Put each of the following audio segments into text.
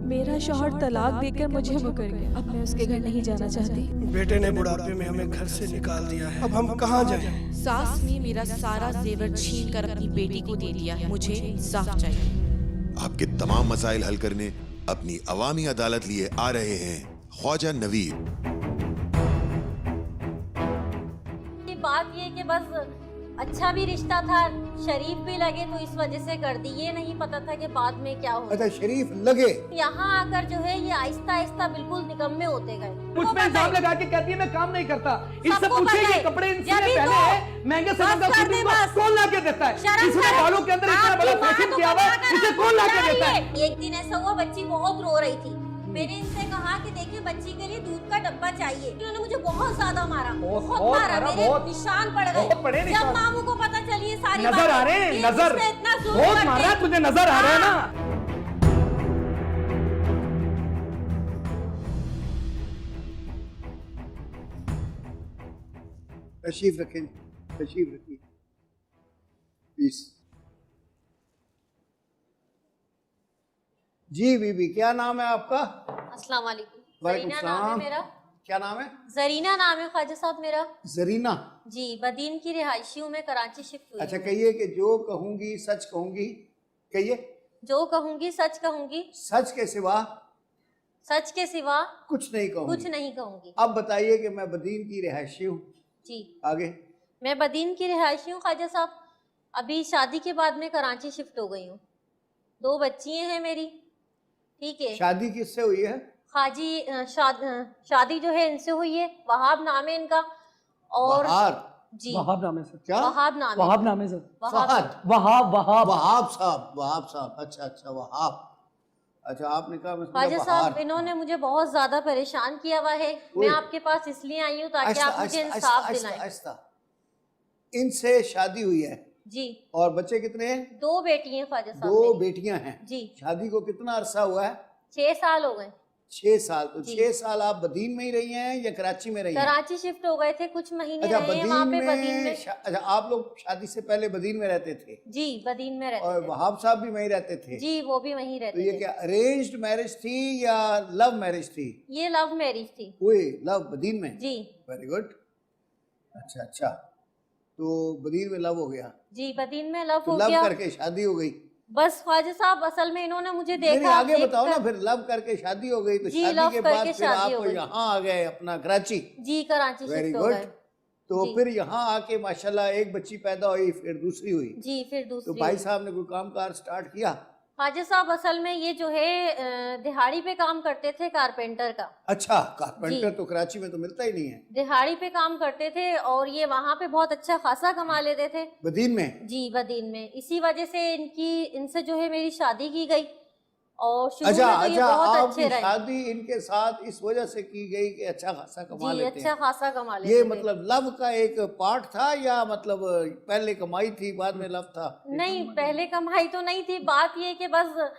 मेरा शौहर तलाक देकर मुझे मुकर गया। अब मैं उसके घर नहीं जाना चाहती। बेटे ने बुढ़ापे में हमें घर से निकाल दिया है, अब हम कहाँ जाएं? सास ने मेरा सारा जेवर छीन कर अपनी बेटी को दे दिया है। मुझे इंसाफ चाहिए। आपके तमाम मसाइल हल करने अपनी अवामी अदालत लिए आ रहे हैं ख्वाजा नवीद। बात ये कि बस अच्छा भी रिश्ता था, शरीफ भी लगे तो इस वजह से कर दी। ये नहीं पता था कि बाद में क्या हो। अच्छा, शरीफ लगे। यहाँ आकर जो है ये आहिस्ता आहिस्ता बिल्कुल निकम्मे होते गए। मुझ पे इल्जाम लगा के कहती है मैं काम नहीं करता। इनसे पूछिए ये कपड़े इनसे पहने हैं महंगे से महंगा सूट कौन ला के देता है? इसने बालों के अंदर इतना बड़ा फैशन किया हुआ है, इसे कौन ला के देता है? एक दिन ऐसा हुआ, बच्ची बहुत रो रही थी। मैंने इनसे कहा कि देखिए बच्ची के लिए दूध का डब्बा चाहिए। इन्होंने मुझे बहुत ज्यादा मारा, बहुत मारा, मेरे निशान पड़ गए। जब मामू को पता चली सारी नजर आ रहे हैं, नजर बहुत मारा तुझे, नजर आ रहा है ना? तशरीफ रखें, तशरीफ रखिए प्लीज। जी बीबी, क्या नाम है आपका? अस्सलाम वालेकुम। वालेकुम जरीना नाम है सलाम। मेरा। क्या नाम है? जरीना नाम है ख्वाजा साहब मेरा। जरीना। जी, बदीन की रिहायशी हूँ मैं, कराची शिफ्ट हुई। अच्छा, कहिए कि जो कहूंगी सच कहूंगी। कहिए। जो कहूंगी सच कहूंगी। सच के सिवा? सच के सिवा कुछ नहीं कहूंगी। कुछ नहीं कहूंगी। अब बताइए कि मैं बदीन की रिहायशी हूँ। जी। आगे। मैं बदीन की रिहायशी हूँ ख्वाजा साहब। अभी शादी के बाद मैं कराची शिफ्ट हो गई हूँ। 2 बच्चियाँ हैं मेरी। ठीक है। शादी किससे हुई है? खाजी शादी जो है इनसे हुई है। वहाब नाम है इनका। और जी, वहाब नाम है सर। क्या? वहाब नाम है। वहाब नाम है सर। फहद। वहाब वहाब वहाब साहब, वहाब साहब। अच्छा अच्छा, वहाब। अच्छा, आपने कहा ख्वाजा साहब इन्होंने मुझे बहुत ज्यादा परेशान किया हुआ है। मैं आपके पास इसलिए आई हूँ ताकि आप मुझे इंसाफ दिलाएं। इनसे शादी हुई है जी। और बच्चे कितने हैं? 2 बेटी हैं ख्वाजा साहब। 2 बेटियां हैं जी। शादी को कितना अरसा हुआ है? 6 साल हो गए। 6 साल। तो 6 साल आप बदीन में ही रही हैं या कराची में रही हैं? कराची शिफ्ट हो गए थे, कुछ महीने अच्छा, रहे हैं वहाँ पे बदीन में। अच्छा, आप लोग शादी से पहले बदीन में रहते थे? जी, बदीन में रहते और थे। वहाब साहब भी वहीं रहते थे? जी, वो भी वहीं तो रहते ये थे। क्या अरेंज्ड मैरिज थी या लव मैरिज थी? ये लव मैरिज थी। हुई लव बदीन में? जी। Very good. अच्छा अच्छा, तो बदीन में लव हो गया? जी, बदीन में लव तो हो लव गया। करके शादी हो गई? बस ख्वाजा साहब असल में इन्होंने मुझे देखा। आगे बताओ ना, फिर लव करके शादी हो गई तो जी, शादी लव के करके बाद फिर शादी हो आप गई। यहाँ आ गए अपना कराची? जी, कराची वेरी शिफ्ट हो गुड। गए। तो जी। फिर यहाँ आके माशाल्लाह एक बच्ची पैदा हुई, फिर दूसरी हुई। जी, फिर तो दूसरी। भाई साहब ने कोई कामकाज स्टार्ट किया? ख्वाजा साहब असल में ये जो है दिहाड़ी पे काम करते थे, कारपेंटर का। अच्छा, कारपेंटर जी। तो कराची में तो मिलता ही नहीं है। दिहाड़ी पे काम करते थे और ये वहाँ पे बहुत अच्छा खासा कमा लेते थे। बदीन में? जी, बदीन में। इसी वजह से इनसे जो है मेरी शादी की गई और शुरू अच्छा में तो ये बहुत आपकी अच्छे रहे। शादी इनके साथ इस वजह से की गई कि अच्छा खासा कमा जी, लेते अच्छा हैं? खासा कमा लेते ये थे। मतलब लव का एक पार्ट था या मतलब पहले कमाई थी बाद में लव था? नहीं, पहले कमाई तो नहीं थी। बात ये कि बस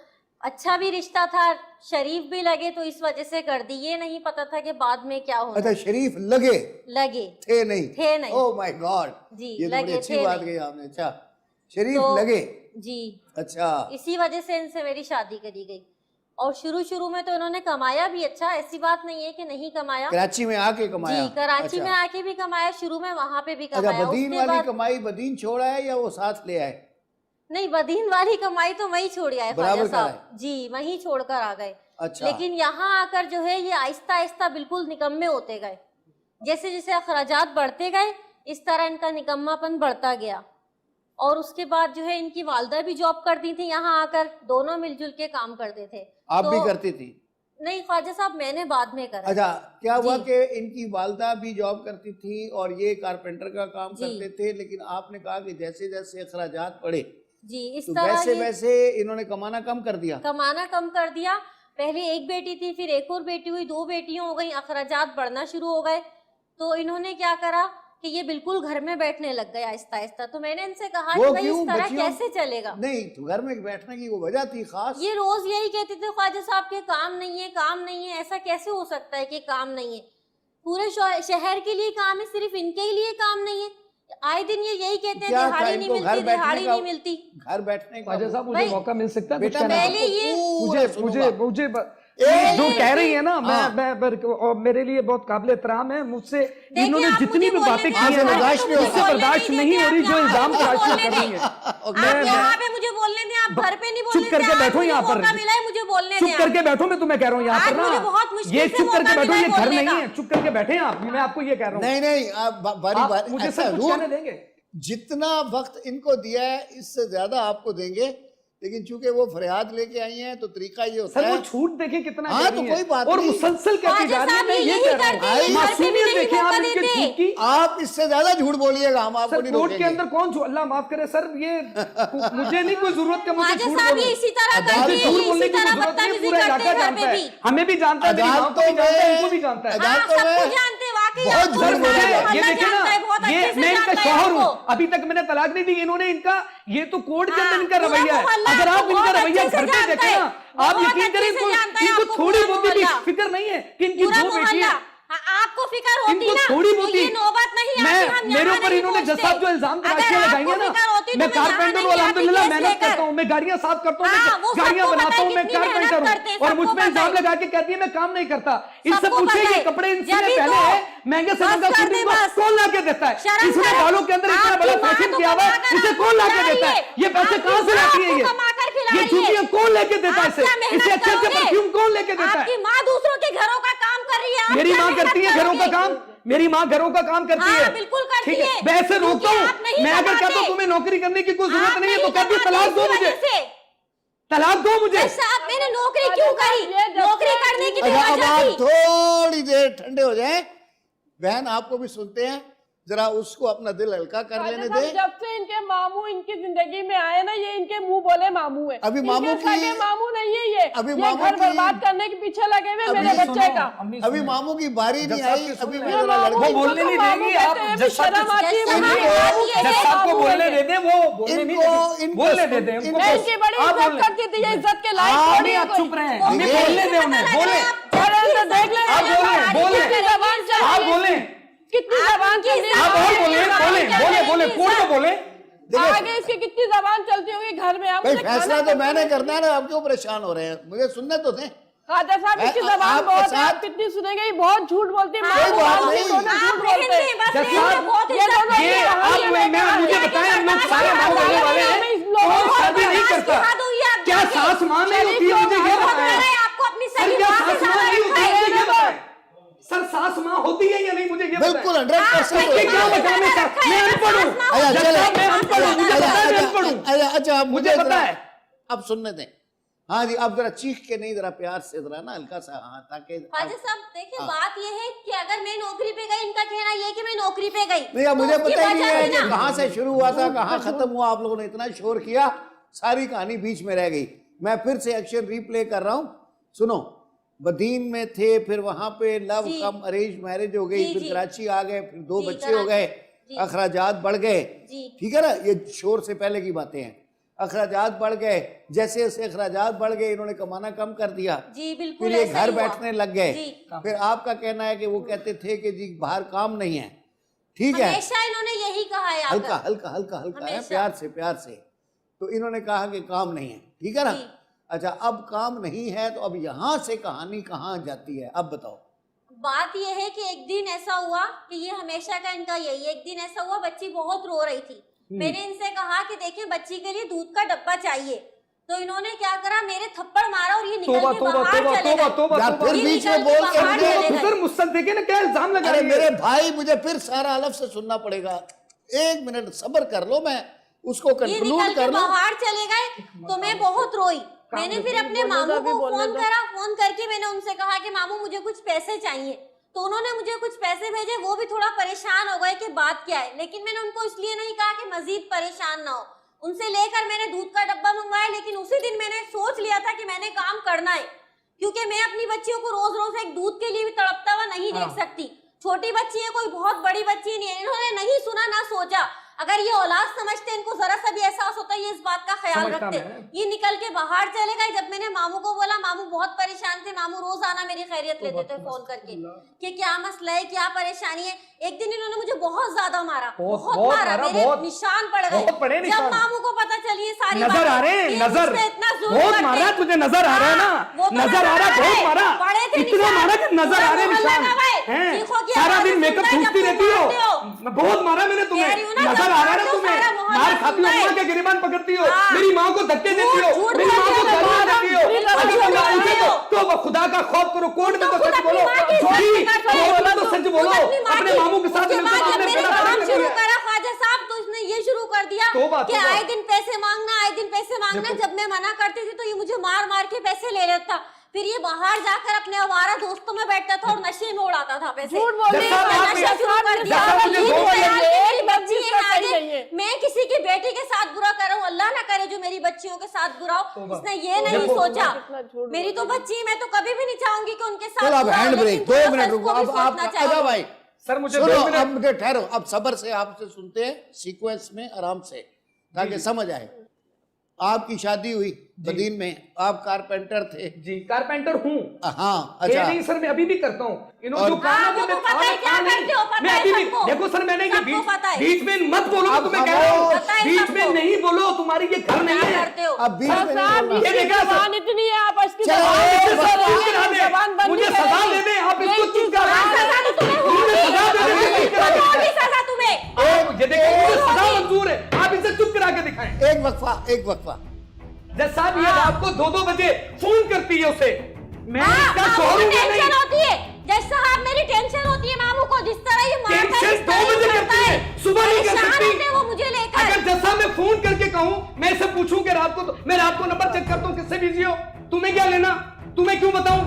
अच्छा भी रिश्ता था, शरीफ भी लगे तो इस वजह से कर दी। ये नहीं पता था कि बाद में क्या होगा। अच्छा, शरीफ लगे लगे थे नहीं? थे नहीं। ओह माय गॉड, जी, ये तो बड़ी लगे अच्छी थे बात नहीं। कही आपने। अच्छा, शरीफ तो लगे। जी। अच्छा, इसी वजह से इनसे मेरी शादी करी गई। और शुरू में तो इन्होंने कमाया भी अच्छा, ऐसी बात नहीं है कि नहीं कमाया। कराची में आके कमाया? जी, कराची अच्छा। में आके भी कमाया, शुरू में वहाँ पे भी अच्छा, कमाया। बदीन उसके वाली बाद कमाई बदीन छोड़ा है या वो साथ ले आए? नहीं, बदीन वाली कमाई तो वहीं छोड़ आए ख्वाजा बराबर साहब। जी, वहीं छोड़कर आ गए। अच्छा। लेकिन यहाँ आकर जो है ये आहिस्ता आहिस्ता बिल्कुल निकम्मे होते गए। जैसे जैसे अखराजात बढ़ते गए इस तरह इनका निकम्मापन बढ़ता गया। और उसके बाद जो है इनकी वालदा भी जॉब करती थी यहाँ आकर, दोनों मिलजुल के काम करते थे। आप तो भी करती थी? नहीं ख्वाजा साहब, मैंने बाद में करा। अच्छा, क्या हुआ जी। कि इनकी वालदा भी जॉब करती थी और ये कारपेंटर का काम जी। करते थे, लेकिन आपने कहा कि जैसे जैसे अखराजात बढ़े जी, इस तो तरह वैसे ये वैसे इन्होंने कमाना कम कर दिया? कमाना कम कर दिया। पहले एक बेटी थी, फिर एक और बेटी हुई, 2 बेटियां हो गई, अखराजात बढ़ना शुरू हो गए। तो इन्होंने क्या करा कि ये बिल्कुल घर में बैठने लग गए आहिस्ता आहिस्ता। तो मैंने इनसे कहा कि भाई इस तरह कैसे चलेगा? नहीं, तो घर में बैठने की वो वजह थी खास? ये रोज यही कहते थे ख्वाजा साहब के काम नहीं है, काम नहीं है। ऐसा कैसे हो सकता है कि काम नहीं है? पूरे शहर के लिए काम है, सिर्फ इनके ही लिए काम नहीं है? आए दिन ये यही कहते हैं क्या था दिहाड़ी नहीं इनको घर मिलती, बैठने दिहाड़ी का? नहीं मिलती। घर बैठने का ख्वाजा साहब मुझे भाई, मौका मिल सकता है कुछ बेटा कहने का? पहले ये मुझे जो कह रही है ना मैं और मेरे लिए बहुत काबिल एहतराम है। मुझसे इन्होंने आप जितनी मुझे भी बोलने बातें दें, की है आप ना, बर्दाश्त नहीं मुझसे होगा। बर्दाश्त नहीं हो रही जो इल्जाम मुझे तराशियां बोलने कर रही दें। है। आप यहाँ पे मुझे बोलने दें, आप घर पे नहीं बोलने चुप करके बैठो यहाँ पर, मिला है मुझे बोलने चुप दें। करके बैठो, मैं तुम्हें कह रहा हूँ यहाँ आज पर मुझे ना, बहुत मुश्किल ये से चुप करके मौका बैठो, मिला ये है घर बोलने नहीं का। है, चुप करके बैठे आप, मैं आपको ये कह रहा हूँ। नहीं आप बारी आप बारी मुझे ऐसा सब कुछ रूल कहने देंगे? जितना वक्त इनको दिया है इससे ज्यादा आपको देंगे, लेकिन चूंकि वो फरियाद लेके आई हैं तो तरीका ये होता सर है। वो छूट देखे कितना हाँ, दे रही तो है। कोई बात और नहीं। मुसलसल कहती ख्वाजा जा रही है, साहब मैं ये ये यही कह रहा करते हैं, हूँ घर पे भी मासूमियत नहीं देखे आप मौका इनके देते। झूठ की। आप इससे ज्यादा झूठ बोलिएगा, हम आपको सर नहीं कोर्ट के रोकेंगे। अंदर कौन झूठ, अल्लाह माफ करे सर, ये मुझे नहीं कोई जरूरत के मुझे ख्वाजा झूठ साहब ये बोलूं। इसी तरह अदालत करते मुझे हैं, झूठ ये बोलने इसी की तरह जरूरत नहीं, बदतमीजी पूरा करते इलाका हैं घर जानता पे है, भी। हमें भी जानता है, मेरी माँ को भी जानता है, इनको भी जानता है। हाँ, अदालतों सब में कुछ जानते हैं, वाकई बहुत आपको झूठ सर बोला सारा है। मुझे ये मोहल्ला देखे जानता है, ना, बहुत ये अच्छे से मैं इनका जानता है शौहर हूँ, आपको। अभी तक मैंने तलाक नहीं दी, इन्होंने इनका ये तो कोर्ट के अंदर हाँ, इनका पूरा रवैया है। मोहल्ला अगर आप आपको इनका बहुत रवैया अच्छे से घर पे जानता देखें है, ना, आप बहुत यकीन अच्छे करें से जानता है इनको आपको थोड़ी पूरा बहुत भी मोहल्ला। फिक्र नहीं है कि इनकी पूरा दो बेटी मोहल्ला। है। हाँ, आपको फिक्र होती इनको ना, थोड़ी तो बहुत ये नौबत नहीं आती, हम मेरे यहाँ ऊपर नहीं इन्होंने पहुंचते। जज साहब जो इल्जाम अगर तराशियां लगाई आपको है ना, फिक्र होती तो मैं मैं यहाँ कारपेंटर हूँ, नहीं आती अल्हम्दुलिल्लाह केस मेहनत लेकर। करता हूँ, मैं गाड़ियां साफ करता हूँ, हाँ, वो मैं गाड़ियां सबको बनाता पता है हूँ, मैं कितनी कारपेंटर मेहनत हूँ, करते हैं, और सबको मुझ पे पता इल्जाम है। लगा के कहती है मैं काम नहीं करता। इनसे सबको पूछिए पता ये है। कपड़े इनसे जब भी पहले तो है महंगे से महंगा बस कर फिटिंग दे बस। कौन ला के देता है? शर्म इसने करो। बालों के अंदर इतना आपकी बड़ा माँ फैशन तो किया हुआ है, कमा कर इसे आपको कौन ला के खिला देता है? रही ये पैसे आपकी कहाँ से माँ लाती है? आपको कमा कर खिला ये रही है। जूतियां कौन लेके देता है आप इसे? क्या मेहनत इसे अच्छे अच्छे करोगे? परफ्यूम कौन लेके देता है? आपकी माँ दूसरों के घरों का काम कर रही है, आप मेरी क्या माँ मेहनत करती है घरों का करोगे? काम, मेरी माँ घरों का काम करती हाँ, है, बिल्कुल करती ठीक है। मैं ऐसे रोकता क्योंकि हूँ, आप नहीं मैं अगर कमाते। कहता हूँ तुम्हें नौकरी करने की कोई जरूरत आप नहीं है तो नहीं कहती है कमाते तलाक दो इसी मुझे, वजह से। तलाक दो मुझे। साहब मैंने नौकरी क्यों करी? नौकरी करने की भी अच्छा, अब वजह आप थी। थोड़ी देर ठंडे हो जाएं, बहन आपको भी सुनते हैं, जरा उसको अपना दिल हल्का कर लेने दें। जब से इनके मामू इनकी जिंदगी में आए ना, ये इनके मुंह बोले मामू है। अभी मामू इनके सगे की- मामू नहीं है ये। अभी ये मामू घर की- बर्बाद करने के पीछे लगे हुए अभी मेरे बच्चे का। अभी मामू की बारी नहीं साहब आई, की सुन अभी रहे मैं हैं। जरा मामू लड़का इनको बोलने नहीं तो मामू देंगी, कहते आप हैं, जज साहब शर्म आती है, जज मामू साहब कहती है, जज ये साहब को मामू बोलने है। दे दे, वो बोलने नहीं देंगे, इनको बोलने दे दे उनको। मैं इनकी बड़ी आप इज्जत बोले। करती थी, ये इज्जत के लायक आप थोड़ी है आप कोई। चुप रहे, वो हमें मुझे बोलने नहीं दे पता उन्हें, लग बोले, रहा है, अरे तो देख ले, आप बोले, बोले, कितनी जबान चल आप रही है। बोले, कितनी जबान चल रही है। आप और बोले, बोले, बोले, कोर्ट में बोले। आगे इसकी कितनी जबान चलती होगी घर में। आप भाई मुझे फैसला खाना तो मैंने करना है ना, आप क्यों परेशान हो रहे हैं? मुझे सुनने तो दें। खाजा साहब इसकी मैं जबान आपके बहुत है, साथ- आप कितनी सुनेंगे, ये बहुत झूठ बोलती है। कोई माँ बात बोलती है, नहीं। दोनों झूठ बोलते हैं। बस जज नहीं, साहब, बहुत ये इज्जत दोनों की ये है। आप मुझे बताएं, हम लोग सारे माँ बोलने वाले हैं, कौन शादी नहीं करता? क्या सास माँ नहीं होती है? मुझे ये बताएं। आपको अपनी सर सही क्या माँ से सास माँ ज्यादा नहीं होती है? रखा है। मुझे ये बताएं। सर सास माँ होती है या नहीं, मुझे ये बताएं। बिल्कुल 100% ये क्या बता मैं अनपढ़ हूँ, अच्छा जज चले, साहब, मैं अनपढ़ हूँ, मुझे पता है मैं अनपढ़ हूँ, अच्छा मुझे पता जरा- है। अब सुनने दें। हाँ जी, अब जरा चीख के नहीं, जरा प्यार से, जरा ना हल्का सा, हाँ, ताकि ख्वाजा साहब देखिए, हाँ। बात ये है कि अगर मैं नौकरी पे गई, इनका कहना ये है कि मैं नौकरी पे गई, नहीं, अब तो मुझे उसकी पता ही नहीं वजह है से कि ना- कहाँ से शुरू हुआ था, कहाँ खत्म हुआ। आप लोगों ने इतना शोर किया, सारी कहानी बीच में रह गई। मैं फिर से एक्शन रिप्ले कर रहा हूँ, सुनो। बदीन में थे, फिर वहां पे लव जी। कम अरेंज मैरिज हो गई, जी, फिर जी। कराची आ गए, फिर 2 जी, बच्चे हो गए, जी। अखराजात बढ़ गए, जी। ठीक है ना, ये शोर से पहले की बातें हैं। अखराजात बढ़ गए, जैसे जैसे अखराजात बढ़ गए, इन्होंने कमाना कम कर दिया, जी बिल्कुल फिर ये ऐसा घर ही हुआ। बैठने लग गए। जी। फिर आपका कहना है कि वो कहते थे कि जी बाहर काम नहीं है, ठीक है, हमेशा इन्होंने यही कहा है हल्का आकर। हल्का हल्का हल्का है, हमेशा। प्यार से प्यार से। तो इन्होंने कहा कि काम नहीं है, ठीक है ना। जी। अच्छा, अब काम नहीं है तो अब यहाँ से कहानी कहाँ जाती है, अब बताओ। बात यह है कि एक दिन ऐसा हुआ कि ये हमेशा का इनका यही है, एक दिन ऐसा हुआ बच्ची बहुत रो रही थी। मैंने इनसे कहा कि देखिए बच्ची के लिए दूध का डब्बा चाहिए, तो इन्होंने क्या करा, मेरे थप्पड़ मारा और ये निकल तोबा के तोबा बाहर तोबा चले तोबा गए। तोबा या तोबा। फिर ये बीच निकल में के बोल के बाहर मुझे- चले गए। सर मुझसे देखे ना क्या इल्जाम लगा अरे रही है। मेरे भाई, मुझे फिर सारा अलग से सुनना पड़ेगा, 1 मिनट सब्र कर लो, मैं उसको ये कंक्लूड निकल के कर लूं। बाहर चले गए तो मैं बहुत रोई। मैंने फिर अपने मामू को फोन करा, फोन करके मैंने उनसे कहा कि मामू मुझे कुछ पैसे चाहिए, तो उन्होंने मुझे कुछ पैसे भेजे। वो भी थोड़ा परेशान हो गए कि बात क्या है, लेकिन मैंने उनको इसलिए नहीं कहा कि मजीद परेशान ना हो। उनसे लेकर मैंने दूध का डब्बा मंगवाया, लेकिन उसी दिन मैंने सोच लिया था कि मैंने काम करना है, क्योंकि मैं अपनी बच्चियों को रोज रोज एक दूध के लिए भी तड़पता हुआ नहीं देख सकती। छोटी बच्ची है, कोई बहुत बड़ी बच्ची नहीं है। इन्होंने नहीं सुना ना सोचा, अगर ये औलाद समझते, इनको जरा सा भी एहसास होता, ये इस बात का ख्याल समझता रखते। मैं। ये निकल के बाहर चले गए। जब मैंने मामू को बोला, मामू बहुत परेशान थे। मामू रोज आना मेरी खैरियत लेते थे फोन करके कि क्या मसला है, क्या परेशानी है। एक दिन इन्होंने मुझे बहुत ज्यादा मारा, बहुत मारा, मेरे निशान पड़ गए। जब मामू को पता चली ये सारी नजर आ रहे हैं, नजर बहुत मारा तुझे, नजर आ रहा है ना, नजर आ रहा, बहुत मारा, इतना मारा कि नजर आ रहे निशान हैं। सारा दिन मेकअप पूछती रहती हो, बहुत मारा मैंने तुम्हें, नजर आ रहा है ना तुम्हें, मार खाती हो, माँ के गिरबान पकड़ती हो, मेरी माँ को धक्के देती हो, मेरी माँ को गालियां देती हो। अगर तुम पूछे तो खुदा का खौफ करो, कोर्ट में तो सच बोलो, कोर्ट में तो सच बोलो, अपने मामू के साथ ख्वाजा साहब। तो इसने ये शुरू कर दिया कि आए दिन पैसे मांगना, आए दिन पैसे मांगना। जब मैं मना करती थी तो ये मुझे मार मार के पैसे ले लेता। फिर ये बाहर जाकर अपने आवारा दोस्तों में बैठता था और नशे में उड़ाता था पैसे। नशा शुरू कर दिया। मेरी बच्ची है आगे, मैं किसी की बेटी के साथ बुरा कर रहा हूँ, अल्लाह ना करे जो मेरी बच्चियों के साथ बुरा हो। इसने ये नहीं सोचा, मेरी तो बच्ची, मैं तो कभी भी नहीं चाहूंगी कि उनके साथ। अब हैंड ब्रेक 2 मिनट रुको। अब आप आजा भाई सर, मुझे सुनो, अब मुझे ठहरो, अब सब्र से आपसे सुनते हैं, सीक्वेंस में आराम से, ताकि समझ आए। आपकी शादी हुई बदीन में, आप कारपेंटर थे। जी कारपेंटर हूँ। हाँ अच्छा। नहीं सर, मैं अभी भी करता हूँ। इन्होंने जो काम मैं अभी भी देखो सर, मैंने ये बीच में मत बोलो, तुम्हें कह रहा हूँ, बीच में नहीं बोलो, तुम्हारी ये घर नहीं है। अब बीच में ये देखा जबान इतनी है, आप इसकी मुझे सजा दे दे, आप इसको चुप करा दे, मुझे सजा मंजूर है, आप इसे चुप करा के दिखाएं। एक वक्फा। जज साहब ये रात को 2-2 बजे फोन करती है उसे, मैं इसका शोर हूं नहीं। टेंशन होती है जज साहब, मेरी टेंशन होती है मामू को, जिस तरह ये टेंशन 2 बजे करती है, सुबह नहीं कर सकती। वो मुझे लेकर, अगर जज साहब मैं फोन करके कहूं, मैं इसे पूछूं कि रात को, तो मैं रात को नंबर चेक करता हूं किससे बिजी हो, तुम्हें क्या लेना, तुम्हें क्यों बताऊं।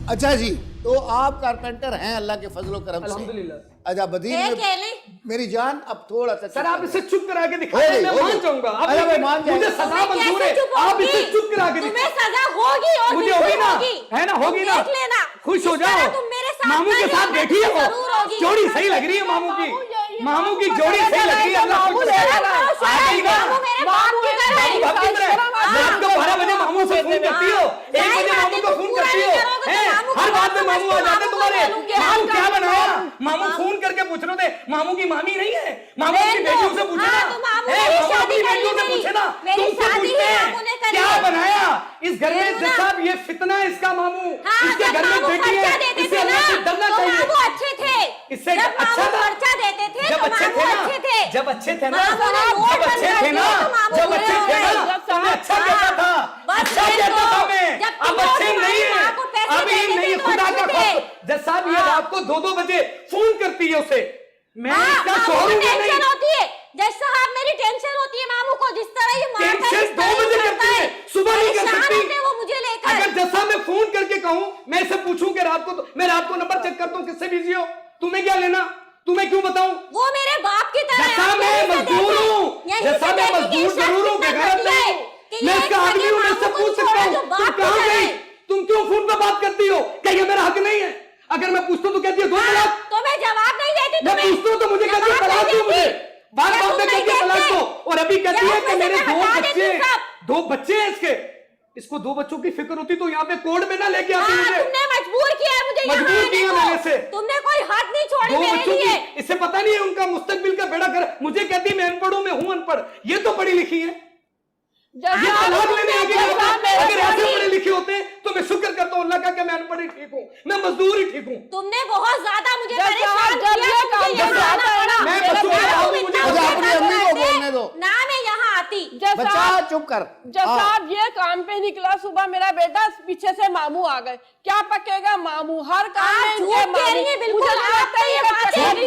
अच्छा जी, तो आप कारपेंटर हैं अल्लाह के फजलो करम से, अल्हम्दुलिल्लाह। अच्छा बदीन में मेरी जान अब थोड़ा सा सर आप इसे चुप करा के दिखाएं, मैं मान जाऊंगा। मुझे सजा मंजूर है, आप इसे चुप करा के तुम्हें सजा होगी और मुझे होगी ना, है ना, होगी ना, खुश हो जाओ। मामू के साथ बैठी है वो, जोड़ी सही लग रही है मामू की, मामू की जोड़ी सही लग रही है। अल्लाह खुश रात को 12 बजे मामू से फोन करती हो, 1 बजे मामू को फोन करती हो, हर बात में मामू आ जाते तुम्हारे। मामू क्या बनाया, मामू फोन करके पूछ रहे थे, मामू की मामी नहीं है, मामू की बेटियों से पूछे ना, मामू की बेटियों से पूछे ना, तुमसे पूछते हैं क्या बनाया इस घर में। जज साहब ये फितना है इसका, मामू इसके घर में बेटी है, इसे अल्लाह से डरना चाहिए। अच्छे थे, इससे अच्छा था खर्चा देते थे, जब अच्छे थे ना, जब अच्छे थे ना, जब अच्छे थे ना, जब अच्छे थे ना, तुम्हें अच्छा कहता था, अच्छा कहता था मैं। अब अच्छे नहीं है, अभी नहीं, खुदा का खौफ। जज साहब ये रात को 2-2 बजे फोन करती है उसे, मैं इसका शोर हूं नहीं। होती है जज साहब, मेरी टेंशन होती है मामू को, जिस तरह ये टेंशन 2 बजे करती है, सुबह नहीं कर सकती। वो मुझे लेकर, अगर जज साहब मैं फोन करके कहूं, मैं इसे पूछूं कि रात को, मैं रात को नंबर चेक करता हूं किससे बिजी हो, तुम्हें क्या लेना, तुम्हें क्यों बताऊं। वो मेरे बाप की तरह जैसा मैं मजदूर हूँ, जैसा मैं मजदूर जरूर हूँ, बेगैरत नहीं हूँ, मैं इसका आदमी हूँ, मैं इससे पूछ सकता हूँ तुम कहाँ गई, तुम क्यों फोन पे बात करती हो, क्या ये मेरा हक नहीं है। अगर मैं पूछता हूँ तो कहती है 2 तलाक, तो मैं जवाब नहीं देती। मैं पूछता हूँ तो मुझे कहती है तलाक दो, मुझे बात बात में कहती है तलाक दो, और अभी कहती है कि मेरे 2 बच्चे हैं इसके, इसको 2 बच्चों की फिक्र होती तो यहाँ पे कोर्ट में ना लेके आती मुझे। तुमने मजबूर किया है मुझे, मजबूर किया मैंने इसे, तुमने कोई हाथ नहीं छोड़ी 2 मेरे बच्चों लिए। की, इससे पता नहीं है उनका मुस्तकबिल का बेड़ा कर, मुझे कहती मैं अनपढ़ हूं, मैं हूं अनपढ़, ये तो पढ़ी लिखी है। ये तलाक लेने आगे अगर ऐसे पढ़े लिखे होते तो मैं शुक्र करता हूँ अल्लाह का कि मैं अनपढ़ ही ठीक हूँ, मैं मजदूर ही ठीक हूँ। तुमने बहुत ज्यादा मुझे परेशान किया, मैं अपनी अम्मी को बोलने दो ना, मैं यहाँ आती। बच्चा चुप कर। जज साहब ये काम पे निकला, सुबह मेरा बेटा पीछे से मामू आ गए, क्या पकेगा मामू, हर काम में इनके मामू, मुझे लगता है ये बात नहीं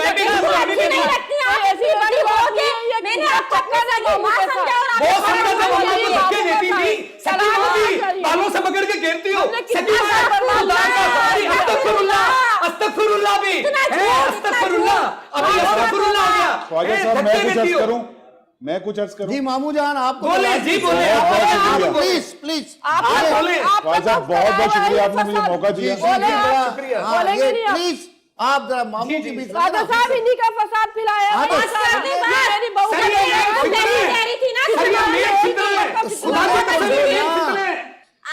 लगती, ऐसी बड़ी बात है। मैंने आप चक्कर लगी मां समझा, और वो समझा जब वालों को धक्के देती थी, सकी मां थी, बालों से पकड़ के घेरती हो, सकी मां, अस्तगफिरुल्लाह भी, अस्तगफिरुल्लाह, अभी अस्तगफिरुल्लाह आ गया। ख्वाजा साहब मैं कुछ अर्ज करूं, मैं कुछ अर्ज करूं? जी मामू जान आपको बोले जी बोले प्लीज प्लीज आप बोले। ख्वाजा साहब बहुत बहुत शुक्रिया, आपने मुझे मौका दिया। शुक्रिया। बोलेंगे नहीं आप। प्लीज आप जरा मामू के बीच ख्वाजा साहब इन्हीं का फसाद फैलाया है। हाँ, मेरी बहू सर, ये कह रही थी ना सर, ये मेरे फिक्र है। खुदा की कसम, ये मेरे फिक्र है।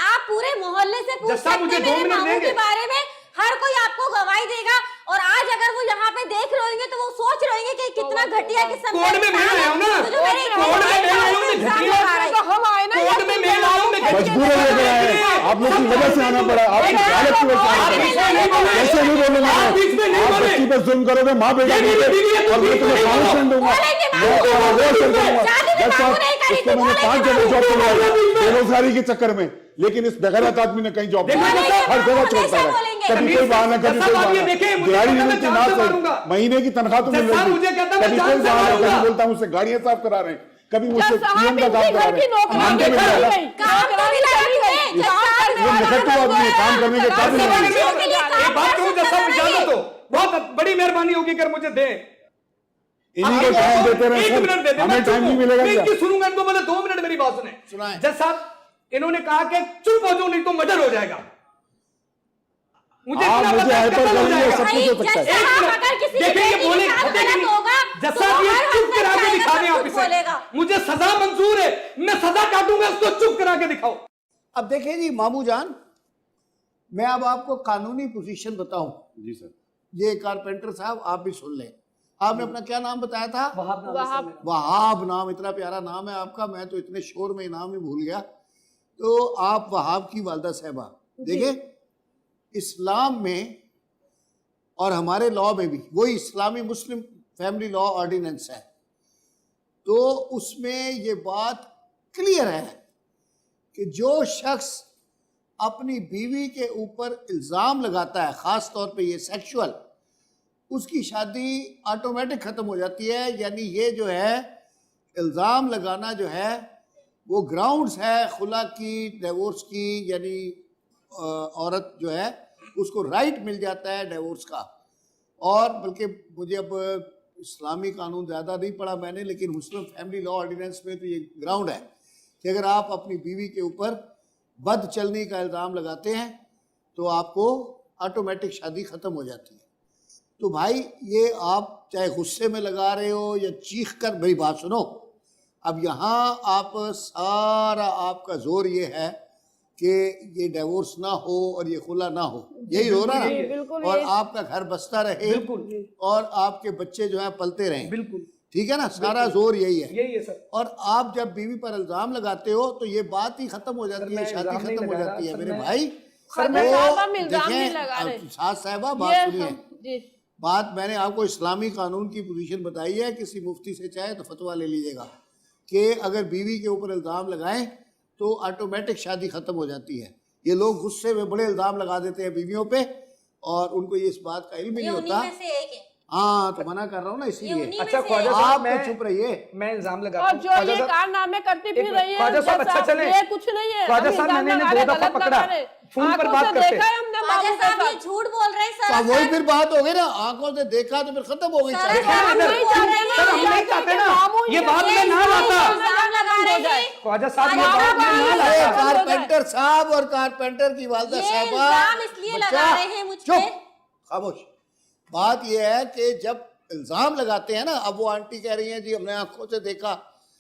आप पूरे मोहल्ले से पूछ जैसा सकते मुझे हैं 2 मेरे मिनट मामू देंगे। के बारे में, हर कोई आपको गवाही देगा। और आज अगर वो यहाँ पे देख रहे होंगे तो वो सोच रहे होंगे कि कितना घटिया किस्म का कोर्ट में मैं आया हूं ना, तो जो मेरे कोर्ट में मैं आया हूं, मैं घटिया तो हम आए ना, कोर्ट में मैं आया हूं, मैं मजबूर हो गया है, आप लोग की वजह से आना पड़ा, आपकी हालत की वजह से आना पड़ा। कैसे नहीं बोलूंगा आप बीच में नहीं आप बोले। बच्ची पर जुल्म करोगे, माँ बेटा ये मेरी बीवी है, और मैं तुम्हें पानिशमेंट दूंगा, मैं तो अवॉर्ड कर दूंगा। जज साहब, इसको मैंने 5 जगह जॉब करवाया बेरोजगारी के चक्कर में, लेकिन इस बेगैरत आदमी ने कहीं जॉब नहीं की, हर जगह छोड़ता है, कभी कोई बहाना, कभी कोई बहाना, दिहाड़ी नहीं मिलती ना, महीने की तनख्वाह तो मिल रही, कभी कोई बहाना, कभी बोलता हूँ उससे गाड़ियां साफ करा रहे हैं, कभी मुझसे पीएम का काम करा रहे हैं, काम तो मिल जाएगा। ये निकटू आदमी है, काम करने के काबिल नहीं है। एक बात कहूं, जैसा इजाजत हो, बहुत बड़ी मेहरबानी होगी अगर मुझे दे। इन्हीं को टाइम देते रहे, 1 मिनट दे दे, हमें टाइम नहीं मिलेगा मैं क्या? इनकी सुनूंगा, इनको बोले 2 मिनट मेरी बात सुने। सुनाएं। जज साहब, इन्होंने कहा कि चुप हो जाओ नहीं तो मर्डर हो जाएगा। मुझे आप इतना मुझे पता है, हाइपर कत्ल हो कर दिए, जाएगा। सब कुछ हो सकता है। एक मिनट, देखिए ये बोले जज साहब, ये चुप करा के दिखा दें आप इसे। मुझे सजा मंजूर है, मैं सजा काटूंगा, उसको चुप करा के दिखाओ। अब देखिए जी मामू जान, मैं अब आपको कानूनी पोजीशन बताऊं। जी सर। ये कारपेंटर साहब आप भी सुन लें। आपने अपना क्या नाम बताया था? वहाब। वहाब नाम, इतना प्यारा नाम है आपका, मैं तो इतने शोर में नाम ही भूल गया। तो आप वहाब की वालदा साहबा, देखिए इस्लाम में और हमारे लॉ में भी वही इस्लामी मुस्लिम फैमिली लॉ ऑर्डिनेंस है, तो उसमें ये बात क्लियर है कि जो शख्स अपनी बीवी के ऊपर इल्ज़ाम लगाता है, ख़ास तौर पे ये सेक्सुअल, उसकी शादी ऑटोमेटिक ख़त्म हो जाती है। यानी ये जो है इल्ज़ाम लगाना जो है वो ग्राउंड्स है खुला की, डिवोर्स की, यानी औरत जो है उसको राइट मिल जाता है डिवोर्स का। और बल्कि मुझे अब इस्लामी कानून ज़्यादा नहीं पढ़ा मैंने, लेकिन मुस्लिम फैमिली लॉ ऑर्डिनेंस में तो ये ग्राउंड है कि अगर आप अपनी बीवी के ऊपर बद चलने का इल्ज़ाम लगाते हैं तो आपको ऑटोमेटिक शादी ख़त्म हो जाती है। तो भाई ये आप चाहे गुस्से में लगा रहे हो या चीख कर, मेरी बात सुनो, अब यहाँ आप सारा आपका जोर ये है कि ये डिवोर्स ना हो और ये खुला ना हो, यही हो रहा है, और आपका घर बसता रहे और आपके बच्चे जो है पलते रहें, बिल्कुल ठीक है ना, सारा जोर यही है सर। और आप जब बीवी पर इल्जाम लगाते हो तो ये बात ही खत्म हो जाती है, शादी खत्म हो जाती है मेरे भाई। देखें साथ साहिबा, बात सुनिए, बात मैंने आपको इस्लामी कानून की पोजीशन बताई है, किसी मुफ्ती से चाहे तो फतवा ले लीजिएगा कि अगर बीवी के ऊपर इल्ज़ाम लगाएं तो ऑटोमेटिक शादी ख़त्म हो जाती है। ये लोग गुस्से में बड़े इल्ज़ाम लगा देते हैं बीवियों पे और उनको ये इस बात का इल्म ही नहीं होता। हाँ तो मना कर रहा हूँ ना इसीलिए। अच्छा ख्वाजा साहब, मैं चुप रहिए, मैं इल्जाम लगाता और जो ये कारनामे करती फिर रही है ख्वाजा साहब, अच्छा चले, ये कुछ नहीं है। ख्वाजा साहब मैंने 2 दफा पकड़ा, फोन पर बात करते हैं। ख्वाजा साहब ये झूठ बोल रहे हैं सर। तो वही फिर बात हो गई ना, आंखों से देखा तो फिर खत्म हो गई। हम नहीं चाहते ना ये बात में ना लाता ख्वाजा साहब, ये बात में ना लाता। कारपेंटर साहब और कारपेंटर की वालदा साहबा इसलिए लगा रहे हैं मुझ पे। खामोश। बात यह है कि जब इल्जाम लगाते हैं ना, अब वो आंटी कह रही हैं जी हमने आंखों से देखा,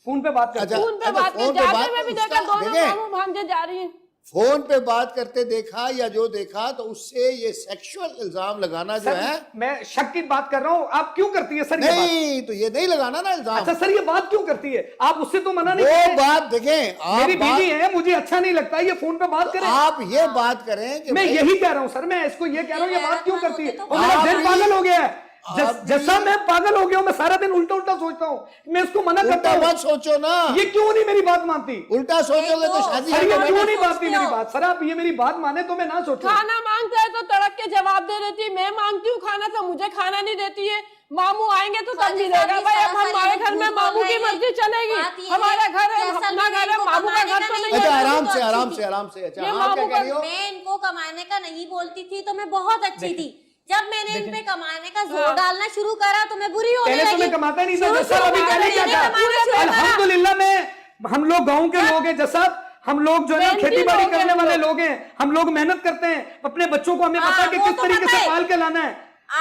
फोन पे बात करते, फोन पे बात जाते में भी देखा, दोनों मामू भांजे जा रही हैं, फोन पे बात करते देखा या जो देखा, तो उससे ये सेक्सुअल इल्जाम लगाना जो है। मैं शक की बात कर रहा हूँ, आप क्यों करती है सर? नहीं तो ये नहीं लगाना ना इल्जाम। अच्छा सर, ये बात क्यों करती है आप? उससे तो मना नहीं वो बात देखें, मेरी बीवी है, मुझे अच्छा नहीं लगता ये फोन पे बात करें। आप ये बात करें कि मैं यही कह रहा हूँ सर, मैं इसको ये कह रहा हूँ ये बात क्यों करती है? मेरा दिल पागल हो गया है, जैसा मैं पागल हो गया हूँ, मैं सारा दिन उल्टा उल्टा सोचता हूँ, मैं इसको मना करता हूँ। मत सोचो ना, ये क्यों नहीं मेरी बात मानती? उल्टा सोचोगे तो शादी क्यों नहीं मानती मेरी बात? सर आप ये मेरी बात माने तो मैं ना सोचूं। खाना मांगता है तो तड़क के जवाब दे देती है, मैं मांगती हूँ खाना तो मुझे खाना नहीं देती है। मामू आएंगे तो तब मिलेगा भाई, अब हमारे घर में मामू की मर्जी चलेगी, हमारा घर है, अपना घर है, मामू का घर तो नहीं है। अच्छा आराम से आराम से आराम से। अच्छा आप क्या कह रही हो? मैं इनको कमाने का नहीं बोलती थी तो मैं बहुत अच्छी थी, जब मैंने इन पे कमाने का जोर डालना शुरू करा तो मैं बुरी होने पहले लगी। तो मैं कमाता ही नहीं था जैसा, अभी पहले क्या था अल्हम्दुलिल्लाह में हम लोग गाँव के लोग हैं जैसा, हम लोग जो है खेती बाड़ी करने वाले लोग हैं, हम लोग मेहनत करते हैं, अपने बच्चों को हमें पता है कि किस तरीके से पाल के लाना है।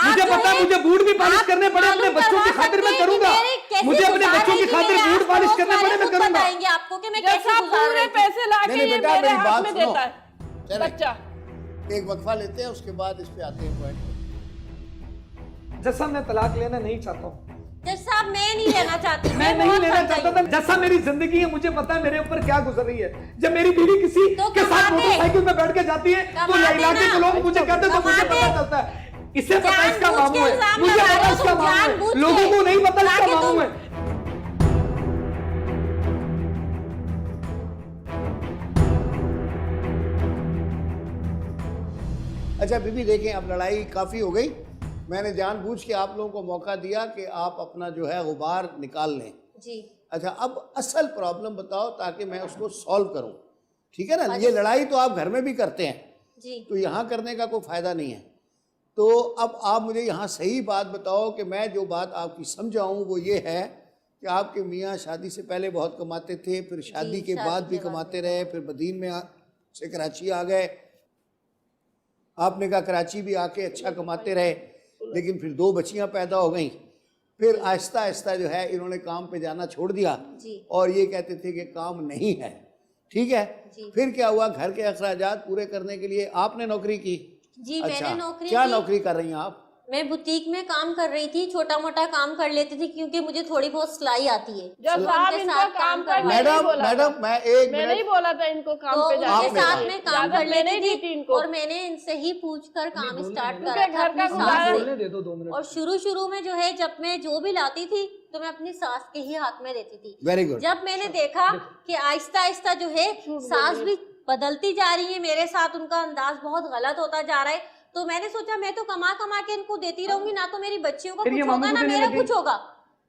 मुझे पता है मुझे बूट भी पॉलिश करने पड़े अपने बच्चों की खातिर मैं करूंगा, मुझे अपने बच्चों की खातिर बूट पॉलिश करने पड़े मैं करूंगा। आपको कि मैं कैसे पूरे पैसे ला के ये मेरे हाथ में देता है चले, बच्चा। एक वक्फा लेते हैं, उसके बाद इस पे आते हैं पॉइंट। जैसा मैं तलाक लेना नहीं चाहता हूँ, जैसा मैं नहीं लेना चाहती, मैं नहीं लेना चाहता था। जैसा मेरी जिंदगी है मुझे पता है मेरे ऊपर क्या गुजर रही है। जब मेरी बीवी किसी के साथ मोटरसाइकिल में बैठ के जाती है तो इलाके के लोग मुझे कहते हैं तो मुझे पता चलता है इसे पता इसका मामू है, मुझे पता इसका मामू है, लोगों को नहीं पता इसका मामू है। अच्छा बीबी देखें, अब लड़ाई काफी हो गई। मैंने जानबूझ के आप लोगों को मौका दिया कि आप अपना जो है गुबार निकाल लें। जी। अच्छा अब असल प्रॉब्लम बताओ ताकि मैं उसको सॉल्व करूं, ठीक है ना। ये लड़ाई तो आप घर में भी करते हैं जी, तो यहाँ करने का कोई फायदा नहीं है। तो अब आप मुझे यहाँ सही बात बताओ कि मैं जो बात आपकी समझाऊँ वो ये है कि आपके मियाँ शादी से पहले बहुत कमाते थे, फिर शादी के बाद भी कमाते रहे, फिर मदीन में से कराची आ गए। आपने कहा कराची भी आके अच्छा कमाते रहे, लेकिन फिर 2 बच्चियां पैदा हो गईं, फिर आहिस्ता आहिस्ता जो है इन्होंने काम पे जाना छोड़ दिया और ये कहते थे कि काम नहीं है, ठीक है। फिर क्या हुआ, घर के अखराजात पूरे करने के लिए आपने नौकरी की। जी अच्छा, मैंने नौकरी क्या की। नौकरी कर रही हैं आप? मैं बुटीक में काम कर रही थी, छोटा मोटा काम कर लेती थी क्योंकि मुझे थोड़ी बहुत सिलाई आती है। जब साहब इनको काम कर मैडम मैं एक मैं नहीं बोला था इनको काम तो पे जाने उनके साथ में काम कर लेती थी इनको। और मैंने इनसे ही पूछकर काम स्टार्ट करा उनके था घर का अपनी सास गुजारा से। दे दो 2 मिनट। और शुरू में जो है जब मैं जो भी लाती थी तो मैं अपनी सास के ही हाथ में देती थी। Very good. जब मैंने देखा कि आहिस्ता आहिस्ता जो है सास भी बदलती जा रही है, मेरे साथ उनका अंदाज बहुत गलत होता जा रहा है, तो मैंने सोचा मैं तो कमा के इनको देती रहूंगी, ना तो मेरी बच्चियों का कुछ होगा ना मेरा कुछ होगा।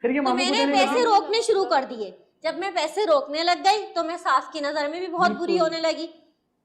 तो मैंने पैसे रोकने शुरू कर दिए। जब मैं पैसे रोकने लग गई तो मैं सास की नजर में भी बहुत बुरी होने लगी।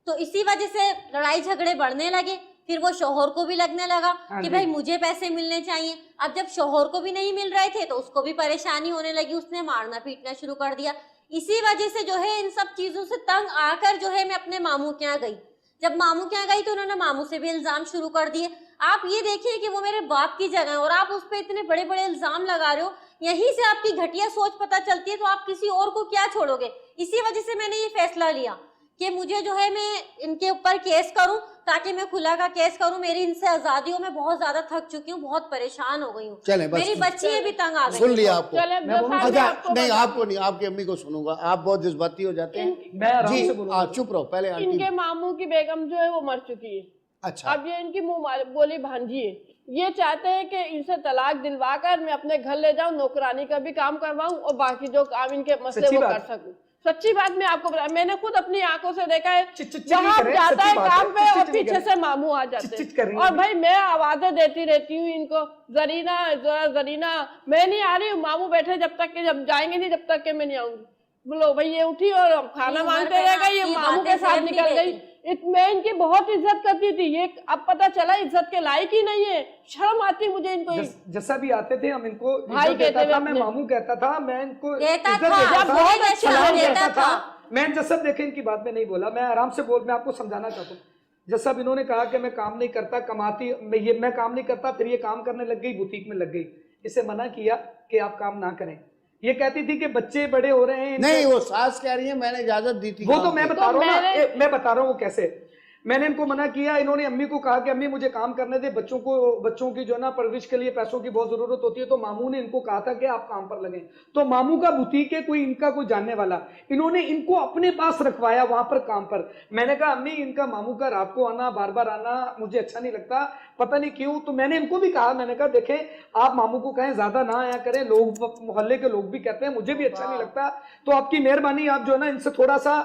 तो इसी वजह से लड़ाई झगड़े बढ़ने लगे। फिर वो शोहर को भी लगने लगा कि भाई मुझे पैसे मिलने चाहिए। अब जब शोहर को भी नहीं मिल रहे थे तो उसको भी परेशानी होने लगी, उसने मारना पीटना शुरू कर दिया। इसी वजह से जो है इन सब चीजों से तंग आकर जो है मैं अपने मामू के यहाँ गई। जब मामू के यहाँ गई तो उन्होंने मामू से भी इल्जाम शुरू कर दिए। आप ये देखिए कि वो मेरे बाप की जगह है और आप उस पर इतने बड़े बड़े इल्जाम लगा रहे हो। यहीं से आपकी घटिया सोच पता चलती है, तो आप किसी और को क्या छोड़ोगे। इसी वजह से मैंने ये फैसला लिया कि मुझे जो है मैं इनके ऊपर केस करूं, ताकि मैं खुला का केस करूं। मेरी इनसे आजादी हो, मैं बहुत ज्यादा थक चुकी हूँ, बहुत परेशान हो गई हूँ। मेरी बच्ची भी तंग आ गई। सुन लिया आपको। अच्छा नहीं आपको नहीं, आपकी अम्मी को सुनूंगा। आप बहुत जज्बाती हो जाते हैं। मैं आराम जी से बोलूंगा। चुप रहो पहले। आंटी इनके मामू की बेगम जो है वो मर चुकी है। अच्छा अब ये इनकी मुंह बोली भांजी है। ये चाहते हैं कि इनसे तलाक दिलवा कर मैं अपने घर ले जाऊं, नौकरानी का भी काम करवाऊं और बाकी जो काम इनके मसले वो कर सकूं। सच्ची बात मैं आपको बता, मैंने खुद अपनी आंखों से देखा है। जहाँ जाता है काम पे और पीछे से मामू आ जाते हैं। और भाई मैं आवाजें देती रहती हूँ इनको, जरीना जरा जरीना, मैं नहीं आ रही हूँ। मामू बैठे जब तक के, जब जाएंगे नहीं जब तक के मैं नहीं आऊंगी। बोलो भाई ये उठी और खाना मांगते रह गई, ये मामू के साथ निकल गई। मैं इनकी बहुत इज्जत करती थी, ये अब पता चला इज्जत के लायक ही नहीं है। शर्म आती मुझे इनको। जैसा भी आते थे हम इनको भाई कहते थे, मैं मामू कहता था, मैं इनको देता इज्जत था, बहुत अच्छा देता था। मैं जैसा देखे इनकी बात में नहीं बोला, मैं आराम से मैं आपको समझाना चाहता हूँ। जैसा इन्होंने कहा कि मैं काम नहीं करता, कमाती मैं काम नहीं करता, फिर ये काम करने लग गई, बुटीक में लग गई। इसे मना किया कि आप काम ना करें। ये कहती थी कि बच्चे बड़े हो रहे हैं। नहीं वो सास कह रही है मैंने इजाजत दी थी। वो तो मैं बता रहा हूँ ना, मैं बता रहा हूँ कैसे मैंने इनको मना किया। इन्होंने अम्मी को कहा कि अम्मी मुझे काम करने दे, बच्चों की जो ना परवरिश के लिए पैसों की बहुत जरूरत होती है। तो मामू ने इनको कहा था कि आप काम पर लगें। तो मामू का बुटीक है, इनका कोई जानने वाला, इन्होंने इनको अपने पास रखवाया वहां पर काम पर। मैंने कहा अम्मी इनका मामू का रात को आना, बार बार आना मुझे अच्छा नहीं लगता, पता नहीं क्यों। तो मैंने इनको भी कहा, मैंने कहा देखें आप मामू को कहें ज्यादा ना आया करें, लोग मोहल्ले के लोग भी कहते हैं, मुझे भी अच्छा नहीं लगता, तो आपकी मेहरबानी आप जो है ना इनसे थोड़ा सा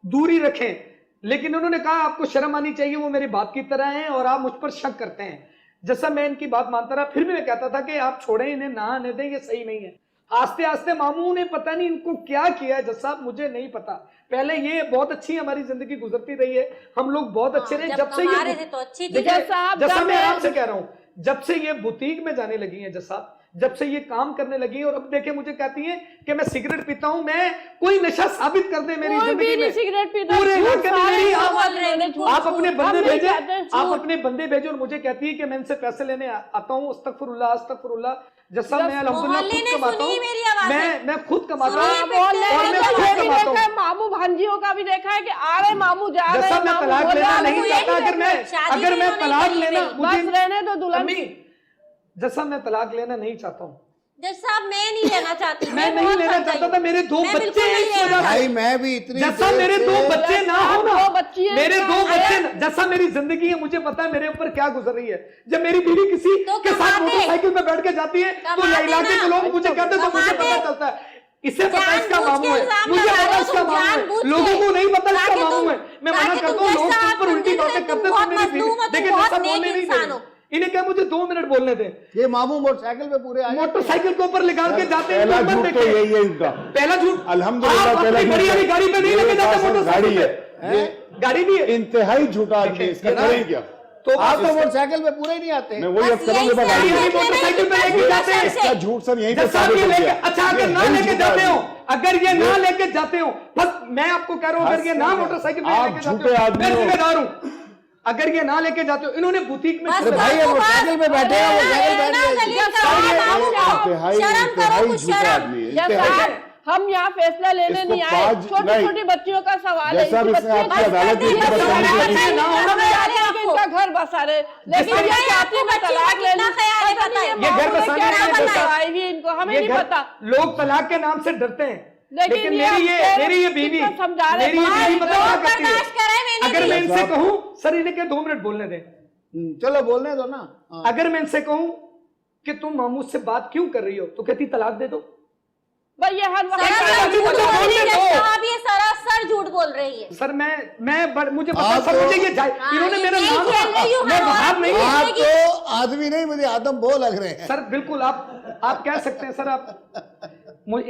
दूरी रखें। लेकिन उन्होंने कहा आपको शर्म आनी चाहिए, वो मेरे बाप की तरह हैं और आप मुझ पर शक करते हैं। जैसा मैं इनकी बात मानता रहा, फिर भी मैं कहता था कि आप छोड़ें इन्हें, ना आने दें, ये सही नहीं है। आस्ते आस्ते मामू ने पता नहीं इनको क्या किया जैसा मुझे नहीं पता। पहले ये बहुत अच्छी हमारी जिंदगी गुजरती रही है, हम लोग बहुत अच्छे रहे। जब से ये तो अच्छी थी। जैसा मैं आपसे कह रहा हूँ, जब से ये बुटीक में जाने लगी हैं जैसा, जब से ये काम करने लगी है, और अब देखे मुझे कहती हैं कि मैं सिगरेट पीता हूं, मैं कोई नशा साबित कर दे मेरी जिंदगी में, सिगरेट पीता पूरे इलाके में मेरी आप अपने बंदे भेजे, आप आप अपने बंदे भेजो, और मुझे कहती है कि मैं इनसे पैसे लेने आता हूं। अस्तगफुरुल्लाह अस्तगफुरुल्लाह। जैसा मैं अल्हम्दुलिल्लाह खुद कमाता हूं, मैं खुद कमाता हूं, और मैं खुद कमाता हूं। मामू भांजियों का भी देखा है कि आ रहे मामू जा रहे, जैसा मैं तलाक लेना नहीं चाहता, अगर मैं तलाक लेना मुझे रहने दो दुल्हन, जैसा मैं तलाक लेना नहीं चाहता हूँ, जैसा मैं नहीं लेना चाहती, मैं नहीं लेना चाहता था, मेरे दो बच्चे हैं इस वजह से। भाई मैं भी इतनी जैसा मेरे दो बच्चे ना हो ना, मेरे दो तो बच्चे, जैसा मेरी जिंदगी है, मुझे पता है मेरे ऊपर क्या गुजर रही है। जब मेरी बीवी किसी के साथ मोटरसाइकिल पे बैठ के जाती है तो इलाके के लोग मुझे कहते हैं, तो मुझे पता चलता है इसे पता इसका मामू है, मुझे पता इसका मामू है, लोगों को नहीं पता इसका मामू है। मैं मना करता हूँ, लोग तुम पर उल्टी बातें करते हैं, मेरी बीवी देखिए जैसा बोलने नहीं दे, इन्हें क्या मुझे 2 मिनट बोलने दे। ये मामू मोटरसाइकिल पे पूरे आए, मोटरसाइकिल के ऊपर निकाल के जाते हैं, पहला झूठ तो यही है इनका, पहला झूठ। अल्हम्दुलिल्लाह पहला झूठ बड़ी वाली गाड़ी पे नहीं लेके जाते, मोटरसाइकिल है, गाड़ी भी है, इंतहाई झूठा आदमी, इसका करें क्या? तो आप तो मोटरसाइकिल पे पूरे नहीं आते। मैं वही अब करूंगा, मोटरसाइकिल पे लेके जाते हैं, इसका झूठ सर यहीं पे साबित हो गया। अच्छा अगर ना लेके जाते हो, अगर ये ना लेके जाते हो, बस मैं आपको कह रहा हूँ, अगर ये ना मोटरसाइकिल पे लेके जाते हो, मैं जिम्मेदार हूँ। अगर ये ना लेके जाते हो, इन्होंने बुटीक में भाई मोटरसाइकिल पे बैठे हैं, वो साइकिल बैठ गए। हम यहाँ फैसला लेने नहीं आए, छोटी छोटी बच्चियों का सवाल है, जैसा आपकी अदालत इनका घर बसा रहे, लेकिन ये चाहती मैं तलाक ले लूं, ये घर बसाने हुई इनको हमें नहीं पता। लोग तलाक के नाम से डरते हैं, लेकिन मेरी ये बीवी समझा रहे, अगर मैं इनसे कहूँ सर इन्हें क्या 2 मिनट बोलने दें, चलो बोलने दो ना। अगर मैं इनसे कहूँ कि तुम मामू से बात क्यों कर रही हो, तो कहती तलाक दे दो। भाई ये हर वक्त आप ये सरासर झूठ बोल रही है। सर मुझे पता, सर मुझे ये इन्होंने मेरा नाम, मैं वहाब नहीं, आप तो आदमी नहीं, मुझे आदम बो लग रहे हैं। सर बिल्कुल आप कह सकते हैं सर, आप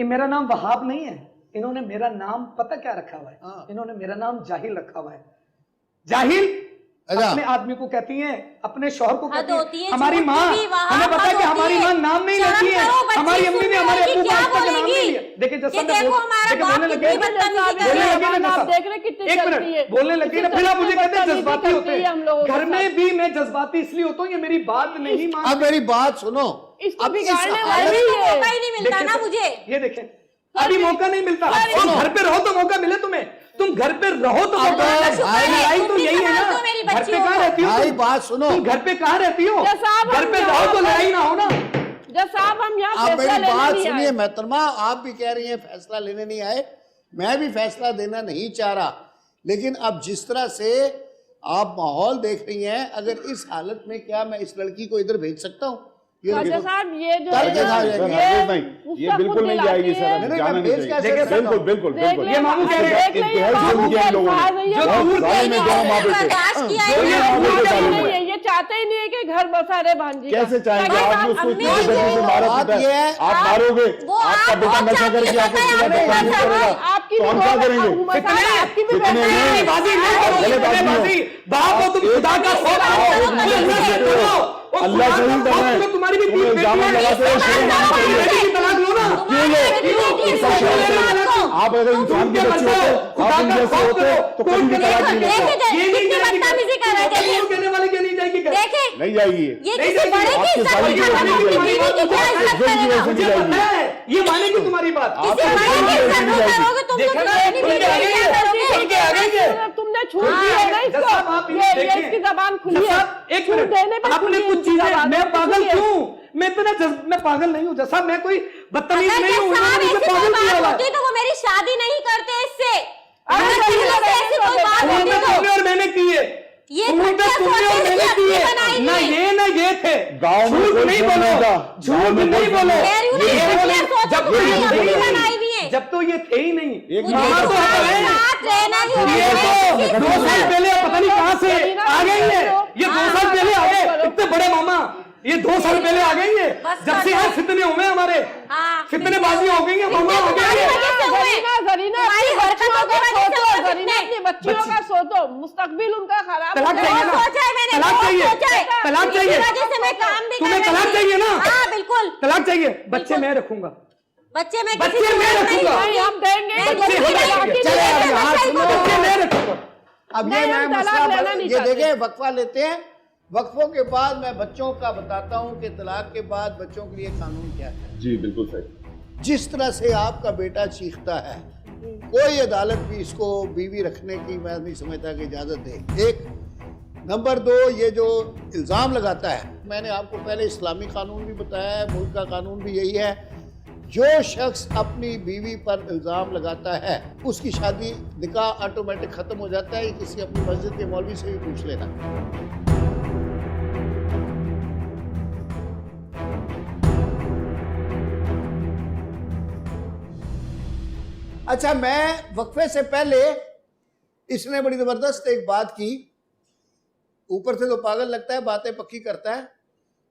मेरा नाम वहाब नहीं है, इन्होंने मेरा नाम पता क्या रखा हुआ है, इन्होंने मेरा नाम जाहिल रखा हुआ है। जाहिल अपने आदमी को कहती हैं, अपने शौहर को कहती हैं। हमारी माँ, हमें पता है कि हमारी माँ नाम नहीं लेती है, हमारी अम्मी ने हमारे अब्बू का आज तक नाम नहीं लिया। देखिए जैसा बोलने लगे, एक मिनट बोलने लगे ना, फिर आप मुझे कहते हैं जज्बाती होते हैं। घर में भी मैं जज्बाती इसलिए होता हूँ, ये मेरी बात नहीं मानते। अब मेरी बात सुनो, इसको बिगाड़ने वाले मौका ही नहीं मिलता ना मुझे। ये देखें अभी मौका नहीं मिलता, तुम घर पे रहो तो मौका मिले तुम्हें, तुम घर पे रहो तो लड़ाई तो यही है ना। घर पे कहाँ रहती हो? भाई बात सुनो, तुम घर पे कहाँ रहती हो? घर पे रहो तो लड़ाई ना हो ना। साहब हम यहाँ आप मेरी बात सुनिए मोहतरमा, आप भी कह रही हैं फैसला लेने नहीं आए, मैं भी फैसला देना नहीं चाह रहा, लेकिन अब जिस तरह से आप माहौल देख रही हैं, अगर इस हालत में क्या मैं इस लड़की को इधर भेज सकता हूँ? साहब ये जो ये बिल्कुल नहीं जाएगी सर, जाना नहीं चाहिए, बिल्कुल बिल्कुल बिल्कुल। ये मामू कह रहे हैं ये चाहते ही नहीं है कि घर बसा रहे भांजी, कैसे चाहेंगे? आप उसको इतनी बेदर्दी से मारा पीटा है, आप मारोगे, आपका बेटा नशा करके आपको आपकी तो हम क्या करेंगे? आपकी भी बाप हो तुम खुदा का अल्लाह सही कर रहा है, तुम्हारी भी इल्जाम लगाते हो, तलाक लो ना। आप अगर इंसान के बच्चे होते, आप इनके से होते तो कभी भी तलाक नहीं लेते। कहने वाले क्या नहीं जाएगी, नहीं जाएगी, ये मानेगी तुम्हारी बात। तुमने छूट दिया है ना इसको, इसकी जबान खुली है। एक मिनट, आपने कुछ चीजें, मैं पागल क्यों? मैं पागल नहीं हूँ जैसा, मैं कोई बदतमीज नहीं हूँ, पागल किया हुआ है। तो वो मेरी शादी नहीं करते इससे, और मैंने की है, ना ये थे। गाँव में झूठ नहीं बोलो, झूठ नहीं बोलो, जब तो ये थे ही नहीं, एक तो ये तो 2 साल पहले पता नहीं कहाँ से आ गई है, ये 2 साल पहले आ गए, इतने बड़े मामा ये 2 साल पहले आ गई है, जब से यहाँ फितने हुए हमारे, फितने बाजी हो गई है, ममा हो गई है। बच्चियों का सोचो, मुस्तकबिल उनका खराब। तलाक चाहिए ना, तलाक चाहिए, तलाक चाहिए, तुम्हें तलाक चाहिए ना? हाँ बिल्कुल तलाक चाहिए। बच्चे मैं रखूंगा, बच्चे मैं बच्चे मैं रखूंगा, हम देंगे। बच्चे मैं रखूंगा। अब ये मैं मसला ये देखें, वक्फा लेते हैं, वक्फों के बाद मैं बच्चों का बताता हूँ कि तलाक के बाद बच्चों के लिए कानून क्या है। जी बिल्कुल सही। जिस तरह से आपका बेटा चीखता है, कोई अदालत भी इसको बीवी रखने की मैं नहीं समझता कि इजाजत दे। एक नंबर 2, ये जो इल्ज़ाम लगाता है, मैंने आपको पहले इस्लामी कानून भी बताया है, मुल्क का कानून भी यही है, जो शख्स अपनी बीवी पर इल्ज़ाम लगाता है उसकी शादी निकाह ऑटोमेटिक ख़त्म हो जाता है। किसी अपनी मस्जिद के मौलवी से भी पूछ लेना। अच्छा, मैं वक्फे से पहले इसने बड़ी ज़बरदस्त एक बात की, ऊपर से तो पागल लगता है, बातें पक्की करता है।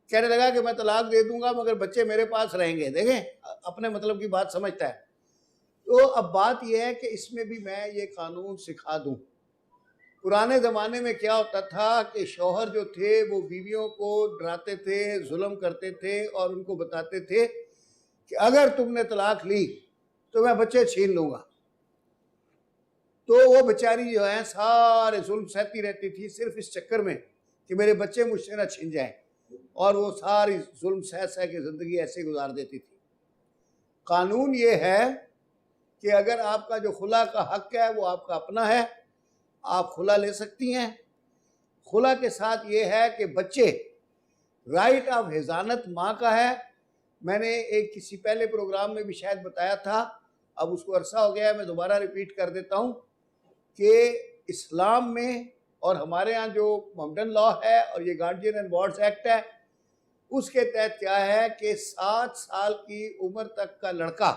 कहने लगा कि मैं तलाक दे दूंगा मगर बच्चे मेरे पास रहेंगे। देखें, अपने मतलब की बात समझता है। तो अब बात यह है कि इसमें भी मैं ये कानून सिखा दूं। पुराने ज़माने में क्या होता था कि शौहर जो थे वो बीवियों को डराते थे, जुल्म करते थे और उनको बताते थे कि अगर तुमने तलाक ली तो मैं बच्चे छीन लूँगा। तो वो बेचारी जो है सारे जुल्म सहती रहती थी सिर्फ इस चक्कर में कि मेरे बच्चे मुझसे ना छिन जाएं, और वो सारी जुल्म सह सह के ज़िंदगी ऐसे गुजार देती थी। कानून ये है कि अगर आपका जो खुला का हक है वो आपका अपना है, आप खुला ले सकती हैं। खुला के साथ ये है कि बच्चे, राइट ऑफ हिजानत माँ का है। मैंने एक किसी पहले प्रोग्राम में भी शायद बताया था, अब उसको अरसा हो गया है, मैं दोबारा रिपीट कर देता हूँ कि इस्लाम में और हमारे यहाँ जो मॉडर्न लॉ है और ये गार्जियन एंड वार्ड्स एक्ट है, उसके तहत क्या है कि 7 साल की उम्र तक का लड़का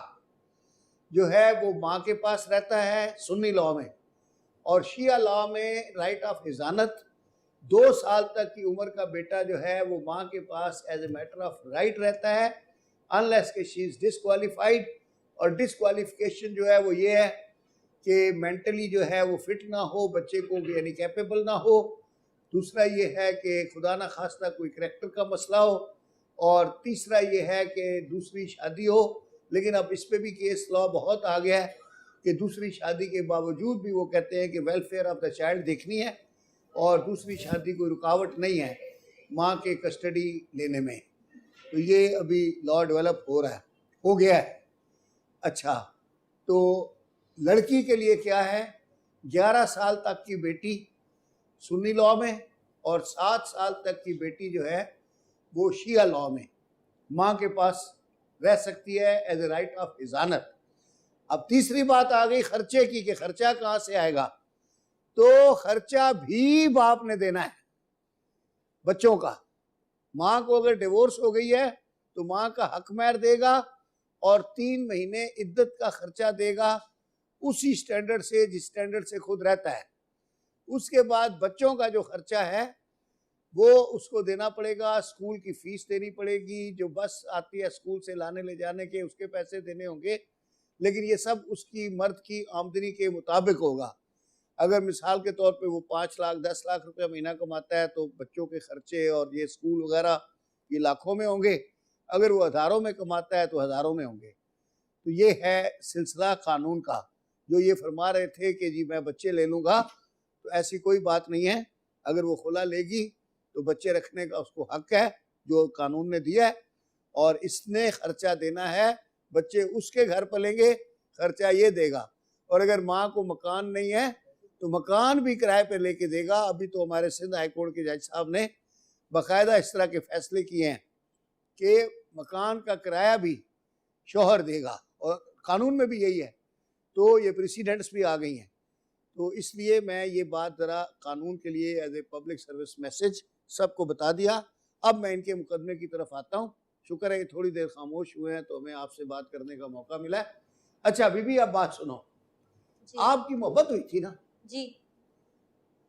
जो है वो माँ के पास रहता है सुन्नी लॉ में, और शिया लॉ में राइट ऑफ हिजानत 2 साल तक की उम्र का बेटा जो है वो माँ के पास as a matter of right रहता है, अनलेस के शी इज डिसक्वालीफाइड। और डिसक्वालिफिकेशन जो है वो ये है कि मेंटली जो है वो फिट ना हो, बच्चे को यानी कैपेबल ना हो। दूसरा ये है कि खुदा ना खास्ता कोई करैक्टर का मसला हो, और तीसरा ये है कि दूसरी शादी हो। लेकिन अब इस पे भी केस लॉ बहुत आ गया है कि दूसरी शादी के बावजूद भी वो कहते हैं कि वेलफेयर ऑफ द चाइल्ड देखनी है और दूसरी शादी कोई रुकावट नहीं है माँ के कस्टडी लेने में। तो ये अभी लॉ डेवलप हो गया है। अच्छा, तो लड़की के लिए क्या है, 11 साल तक की बेटी सुन्नी लॉ में और 7 साल तक की बेटी जो है वो शिया लॉ में माँ के पास रह सकती है एज ए राइट ऑफ हिजानत। अब तीसरी बात आ गई खर्चे की कि खर्चा कहाँ से आएगा। तो खर्चा भी बाप ने देना है बच्चों का। माँ को अगर डिवोर्स हो गई है तो माँ का हक महर देगा और 3 महीने इद्दत का खर्चा देगा उसी स्टैंडर्ड से जिस स्टैंडर्ड से खुद रहता है। उसके बाद बच्चों का जो खर्चा है वो उसको देना पड़ेगा, स्कूल की फीस देनी पड़ेगी, जो बस आती है स्कूल से लाने ले जाने के उसके पैसे देने होंगे, लेकिन ये सब उसकी मर्द की आमदनी के मुताबिक होगा। अगर मिसाल के तौर पे वो 5 लाख 10 लाख रुपया महीना कमाता है तो बच्चों के खर्चे और ये स्कूल वगैरह ये लाखों में होंगे, अगर वो हज़ारों में कमाता है तो हज़ारों में होंगे। तो ये है सिलसिला कानून का। जो ये फरमा रहे थे कि जी मैं बच्चे ले लूँगा, तो ऐसी कोई बात नहीं है। अगर वो खुला लेगी तो बच्चे रखने का उसको हक है जो कानून ने दिया है, और इसने खर्चा देना है, बच्चे उसके घर पलेंगे, खर्चा ये देगा। और अगर माँ को मकान नहीं है तो मकान भी किराए पे लेके देगा। अभी तो हमारे सिंध हाई कोर्ट के जज साहब ने बाकायदा इस तरह के फैसले किए हैं कि मकान का किराया भी शौहर देगा, और कानून में भी यही है। तो ये प्रेसिडेंट्स भी आ गई हैं। तो इसलिए मैं ये बात ज़रा कानून के लिए as a public service message सबको बता दिया। अब मैं इनके मुकदमे की तरफ आता हूँ। शुक्र है कि थोड़ी देर खामोश हुए हैं तो हमें आपसे बात करने का मौका मिला है। अच्छा बीबी, आप बात सुनो। आपकी मोहब्बत हुई थी ना जी,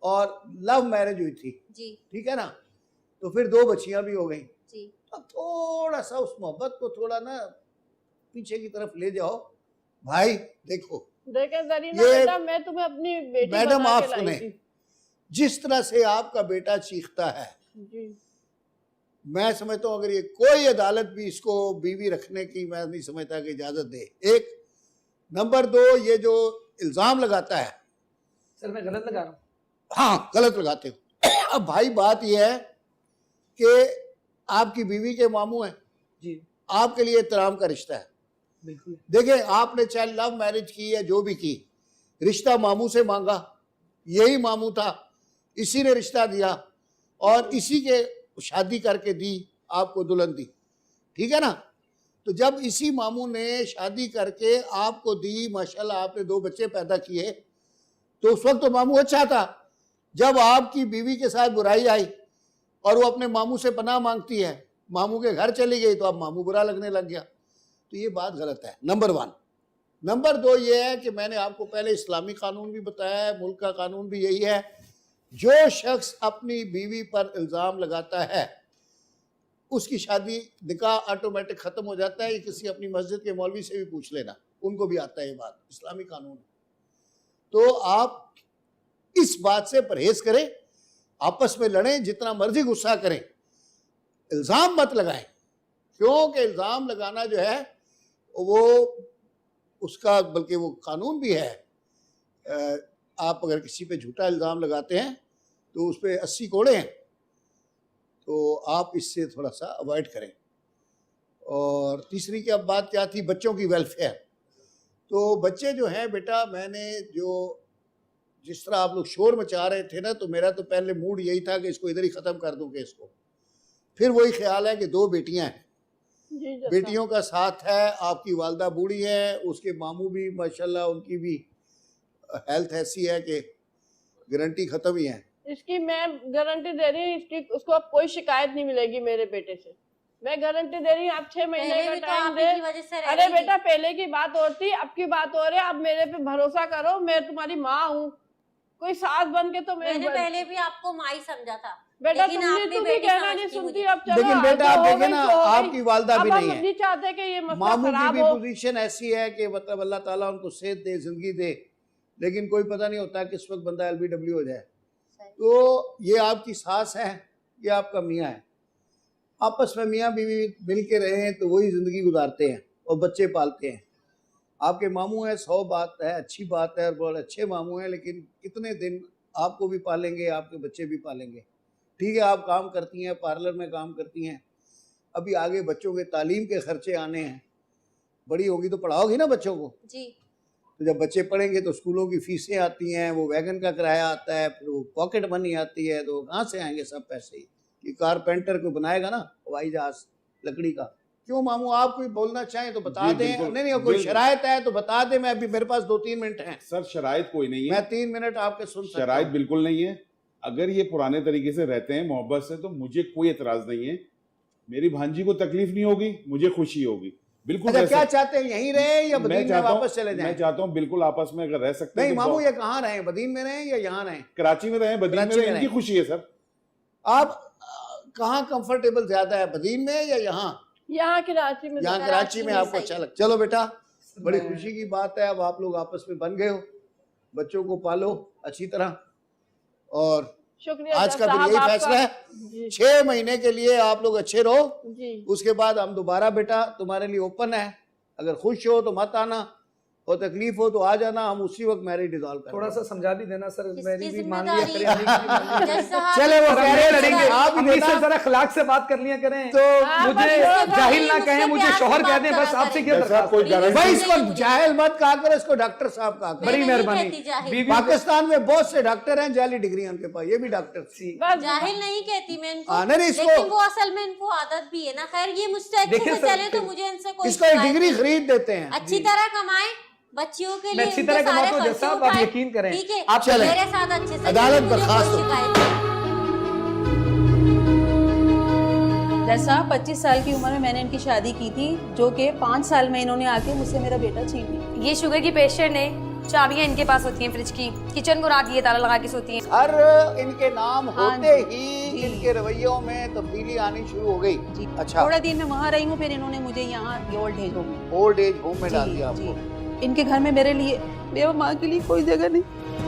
और लव मैरिज हुई थी जी, ठीक है ना, तो फिर 2 बच्चियां भी हो गई। जी। अब थोड़ा सा उस मोहब्बत को थोड़ा ना पीछे की तरफ ले जाओ। भाई देखो, देखे जरीना ये बेटा, मैं तुम्हें अपनी बेटी मैडम बना आप के लाई सुने, थी। जिस तरह से आपका बेटा चीखता है, जी मैं समझता हूँ अगर ये कोई अदालत भी इसको बीवी रखने की मैं नहीं समझता कि इजाजत दे। एक नंबर 2, ये जो इल्जाम लगाता है, सर मैं गलत लगा रहा हूँ? हाँ गलत लगाते हो। अब भाई बात यह है कि आपकी बीवी के मामू हैं जी, आपके लिए एहतराम का रिश्ता है। बिल्कुल। देखिए आपने चाहे लव मैरिज की या जो भी की, रिश्ता मामू से मांगा, यही मामू था, इसी ने रिश्ता दिया और इसी के शादी करके दी, आपको दुल्हन दी, ठीक है ना। तो जब इसी मामू ने शादी करके आपको दी, माशाल्लाह आपने 2 बच्चे पैदा किए, तो उस वक्त तो मामू अच्छा था। जब आपकी बीवी के साथ बुराई आई और वो अपने मामू से पनाह मांगती है, मामू के घर चली गई, तो अब मामू बुरा लगने लग गया, तो ये बात गलत है, नंबर 1। नंबर 2 ये है कि मैंने आपको पहले इस्लामी कानून भी बताया है, मुल्क का कानून भी यही है, जो शख्स अपनी बीवी पर इल्ज़ाम लगाता है उसकी शादी निकाह ऑटोमेटिक ख़त्म हो जाता है। ये किसी अपनी मस्जिद के मौलवी से भी पूछ लेना, उनको भी आता है ये बात, इस्लामी कानून है। तो आप इस बात से परहेज करें, आपस में लड़ें, जितना मर्जी गुस्सा करें, इल्ज़ाम मत लगाएं, क्योंकि इल्ज़ाम लगाना जो है वो उसका बल्कि वो कानून भी है। आप अगर किसी पे झूठा इल्ज़ाम लगाते हैं तो उस पर 80 कोड़े हैं, तो आप इससे थोड़ा सा अवॉइड करें। और तीसरी की अब बात क्या थी, बच्चों की वेलफेयर। तो बच्चे जो हैं बेटा, मैंने जो जिस तरह आप लोग शोर मचा रहे थे ना, तो मेरा तो पहले मूड यही था कि इसको इधर ही ख़त्म कर दूँ केस को। फिर वही ख्याल है कि 2 बेटियां हैं, बेटियों का साथ है, आपकी वालदा बूढ़ी है, उसके मामू भी माशाल्लाह उनकी भी हेल्थ ऐसी है कि गारंटी ख़त्म ही है। इसकी मैं गारंटी दे रही हूँ, इसकी उसको अब कोई शिकायत नहीं मिलेगी मेरे बेटे से, मैं गारंटी दे रही हूँ। आप 6 महीने का टाइम दे। अरे बेटा पहले की बात और थी, अब की बात और है। अब मेरे पे भरोसा करो, मैं तुम्हारी माँ हूँ, कोई सास बन के तो मैंने पहले भी आपको माँ ही समझा था बेटा, तुम भी कहना नहीं सुनती। अब चलो, लेकिन बेटा आप देखें ना, आपकी वालदा भी नहीं है, नहीं चाहते कि ये मसला मामू की खराब भी हो। पोजीशन ऐसी है कि मतलब अल्लाह ताला उनको सेहत दे, जिंदगी दे, लेकिन कोई पता नहीं होता किस वक्त बंदा LBW हो जाए। तो ये आपकी सास है, ये आपका मियाँ है, आपस में मियाँ बीवी मिल के रहे हैं तो वही ज़िंदगी गुजारते हैं और बच्चे पालते हैं। आपके मामू हैं, 100 बात है, अच्छी बात है और बहुत अच्छे मामू हैं, लेकिन कितने दिन आपको भी पालेंगे, आपके बच्चे भी पालेंगे। ठीक है, आप काम करती हैं, पार्लर में काम करती हैं, अभी आगे बच्चों के तालीम के खर्चे आने हैं, बड़ी होगी तो पढ़ाओगी ना बच्चों को जी। तो जब बच्चे पढ़ेंगे तो स्कूलों की फीसें आती हैं, वो वैगन का किराया आता है, फिर वो पॉकेट मनी आती है, तो कहाँ से आएंगे सब पैसे? कि कारपेंटर को बनाएगा ना हवाई जहाज लकड़ी का। क्यों मामू, आप कोई बोलना चाहें तो बता दें। नहीं, कोई शरायत है तो बता दें, मैं अभी मेरे पास 2-3 मिनट हैं। सर शरायत कोई नहीं है, मैं 3 मिनट आपके सुन सकता हूं। शरायत बिल्कुल नहीं है। अगर ये पुराने तरीके से रहते हैं मोहब्बत से तो मुझे कोई एतराज नहीं है, मेरी भांजी को तकलीफ नहीं होगी, मुझे खुशी होगी, बिल्कुल। अच्छा, क्या चाहते हैं, यहीं रहे या बदीन में वापस चले जाएं? मैं चाहता हूँ बिल्कुल आपस में अगर रह सकते हैं। नहीं मामू, ये कहाँ रहे, बदीन में रहे या यहाँ रहे? कराची में रहे, बदीन में रहे, इनकी खुशी है सर। आप कहाँ कंफर्टेबल ज्यादा है, बदीन में या यहाँ? यहाँ कराची में। यहाँ कराची में आपको अच्छा लग। चलो बेटा, बड़ी खुशी की बात है, अब आप लोग आपस में बन गए हो, बच्चों को पालो अच्छी तरह। और शुक्रिया, आज का फिर यही फैसला है, 6 महीने के लिए आप लोग अच्छे रहो जी। उसके बाद हम दोबारा बेटा तुम्हारे लिए ओपन है, अगर खुश हो तो मत आना और तकलीफ हो तो आ जाना, हम उसी वक्त मैरिज डिसॉल्व करेंगे। थोड़ा सा समझा भी देना सर, मेरी भी मान लिया करें। चले वो कह रहे लड़ेंगे, आप इनसे जरा अखलाक से बात कर लिया करें, तो मुझे जाहिल ना कहें, मुझे शोहर कह दें, बस आपसे क्या दरख्वास्त। भाई इसको जाहिल मत कहा करो, इसको डॉक्टर साहब कहा करो, बड़ी मेहरबानी। पाकिस्तान में बहुत से डॉक्टर हैं जाली डिग्री उनके पास, ये भी डॉक्टर थी। जाहिल नहीं कहती मैं इनको, लेकिन वो असल में इनको आदत भी है ना। खैर ये मुझसे अच्छे से चले तो मुझे इनसे कोई इसको डिग्री खरीद देते हैं, अच्छी तरह कमाए बच्चियों के लिए, अच्छी तरह कमा तो जैसा आप यकीन करें। ठीक है, आप चलें, मेरे साथ अच्छे से अदालत बर्खास्त हो। जैसा 25 साल की उम्र में मैंने इनकी शादी की थी, जो कि 5 साल में इन्होंने आके मुझसे मेरा बेटा छीन लिया। ये शुगर की पेशेंट है, चाबियां इनके पास होती हैं फ्रिज की, किचन को रात ये ताला लगा के सोती हैं। हर इनके नाम हाँ होते जी, ही जी। इनके रवैयों में तब्दीली आनी शुरू हो गई। जी। अच्छा, थोड़ा दिन मैं वहाँ रही हूँ, फिर इन्होंने मुझे यहाँ old age home old age home में डाल दिया आपको। इनके घर में मेरे लिए, मेरे माँ के लिए कोई जगह नहीं।